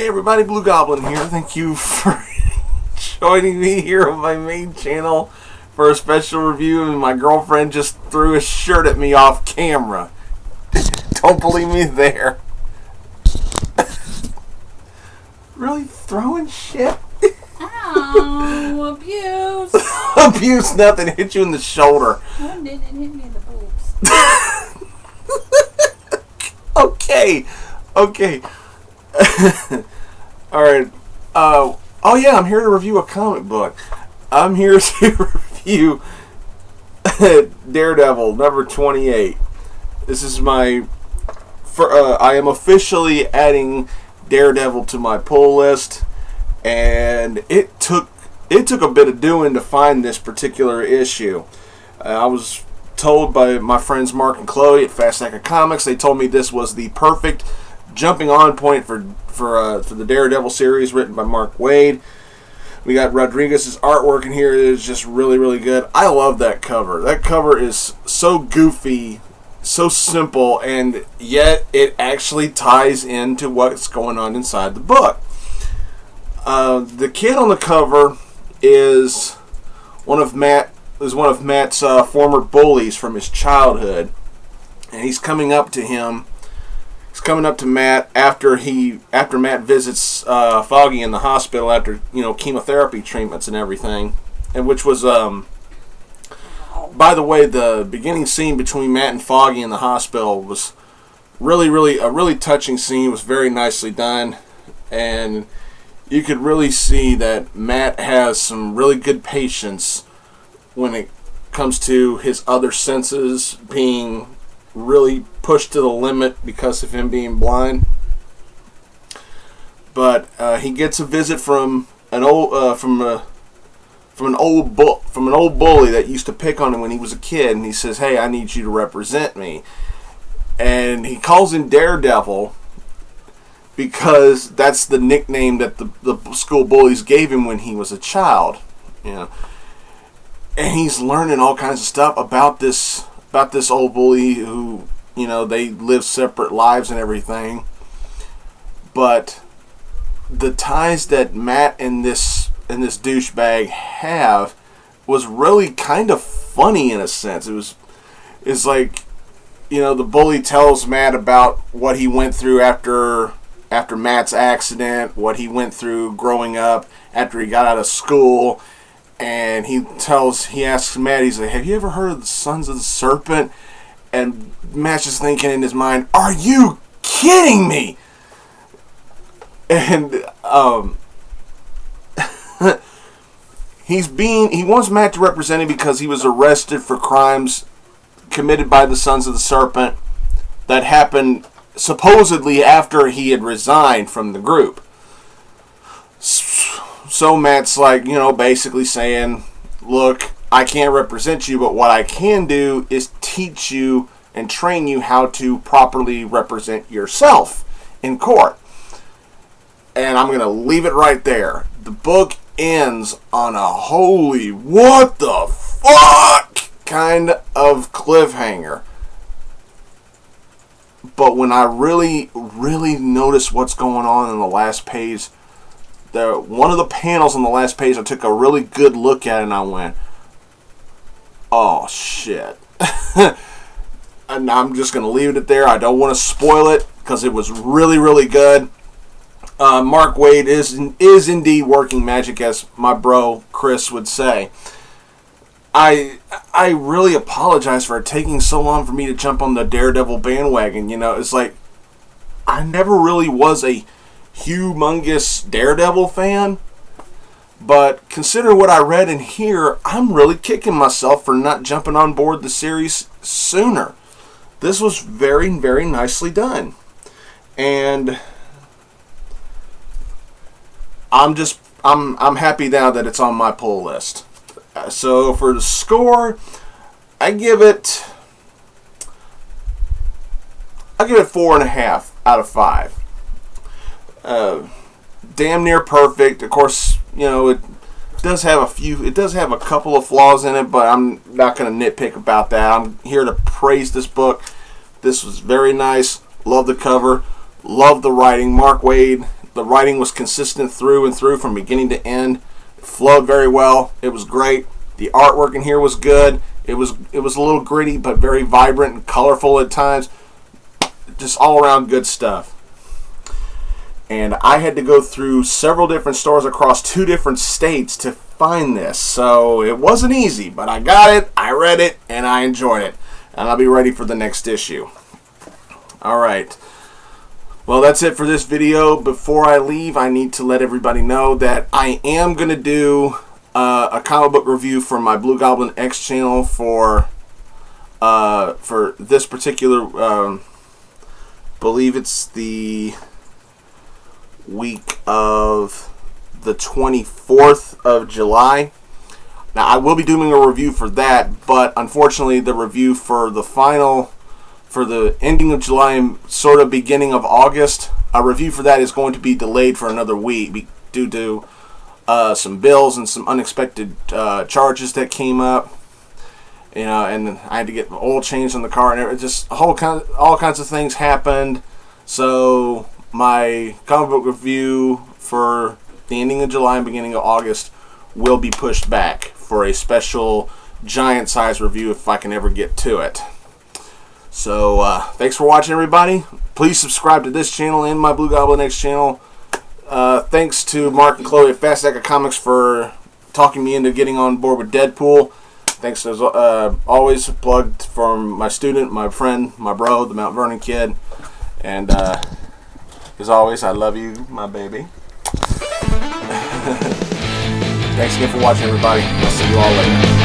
Everybody, Blugoblin here. Thank you for joining me here on my main channel for a special review, and my girlfriend just threw a shirt at me off camera. Don't believe me there. Really throwing shit? Ow, abuse. Abuse nothing, hit you in the shoulder. One did, it hit me in the boobs. Okay. Alright. Oh yeah, I'm here to review a comic book. I'm here to review Daredevil number 28. This is my... I am officially adding Daredevil to my pull list, and it took a bit of doing to find this particular issue. I was told by my friends Mark and Chloe at Fast Stack of Comics. They told me this was the perfect jumping on point for the Daredevil series written by Mark Waid. We got Rodriguez's artwork in here. It is just really, really good. I love that cover. That cover is so goofy, so simple, and yet it actually ties into what's going on inside the book. The kid on the cover is one of Matt's former bullies from his childhood, and he's coming up to him. He's coming up to Matt after Matt visits Foggy in the hospital after chemotherapy treatments and everything, and which was by the way, the beginning scene between Matt and Foggy in the hospital was really a really touching scene. It was very nicely done, and you could really see that Matt has some really good patience when it comes to his other senses being really pushed to the limit because of him being blind. But he gets a visit from an old bully that used to pick on him when he was a kid, and he says, "Hey, I need you to represent me." And he calls him Daredevil because that's the nickname that the school bullies gave him when he was a child. And he's learning all kinds of stuff about this old bully who, they live separate lives and everything. But the ties that Matt and this douchebag have was really kind of funny in a sense. It's like, the bully tells Matt about what he went through after Matt's accident, what he went through growing up after he got out of school. And he asks Matt, he's like, "Have you ever heard of the Sons of the Serpent?" And Matt's just thinking in his mind, "Are you kidding me?" And he wants Matt to represent him because he was arrested for crimes committed by the Sons of the Serpent that happened supposedly after he had resigned from the group. So Matt's like, basically saying, "Look, I can't represent you, but what I can do is teach you and train you how to properly represent yourself in court." And I'm going to leave it right there. The book ends on a holy what the fuck kind of cliffhanger. But when I really noticed what's going on in the last page, one of the panels on the last page, I took a really good look at it and I went, "Oh shit." and I'm just going to leave it there. I don't want to spoil it because it was really, really good. Mark Waid is indeed working magic, as my bro Chris would say. I really apologize for it taking so long for me to jump on the Daredevil bandwagon. It's like I never really was a humongous Daredevil fan, but consider what I read in here, I'm really kicking myself for not jumping on board the series sooner. This was very, very nicely done, and I'm happy now that it's on my pull list. So for the score, I give it 4.5 out of 5. Damn near perfect. Of course, it does have a couple of flaws in it, but I'm not going to nitpick about that. I'm here to praise this book. This was very nice. Love the cover. Love the writing. Mark Waid. The writing was consistent through and through from beginning to end. It flowed very well. It was great. The artwork in here was good. It was a little gritty, but very vibrant and colorful at times. Just all around good stuff. And I had to go through several different stores across 2 different states to find this. So it wasn't easy, but I got it, I read it, and I enjoyed it. And I'll be ready for the next issue. Alright. Well, that's it for this video. Before I leave, I need to let everybody know that I am going to do a comic book review for my Blugoblin X channel for this particular, believe it's the week of the 24th of July. Now, I will be doing a review for that, but unfortunately the review for the ending of July and sort of beginning of August, a review for that is going to be delayed for another week due to some bills and some unexpected charges that came up. And I had to get the oil changed on the car, and just all kinds of things happened. So my comic book review for the ending of July and beginning of August will be pushed back for a special giant size review if I can ever get to it. So thanks for watching, everybody. Please subscribe to this channel and my Blugoblin X channel. Thanks to Mark and Chloe at Fast Stack of Comics for talking me into getting on board with Deadpool. Thanks as always, plugged from my student, my friend, my bro, TheMtVernonKid. And as always, I love you, my baby. Thanks again for watching, everybody. I'll see you all later.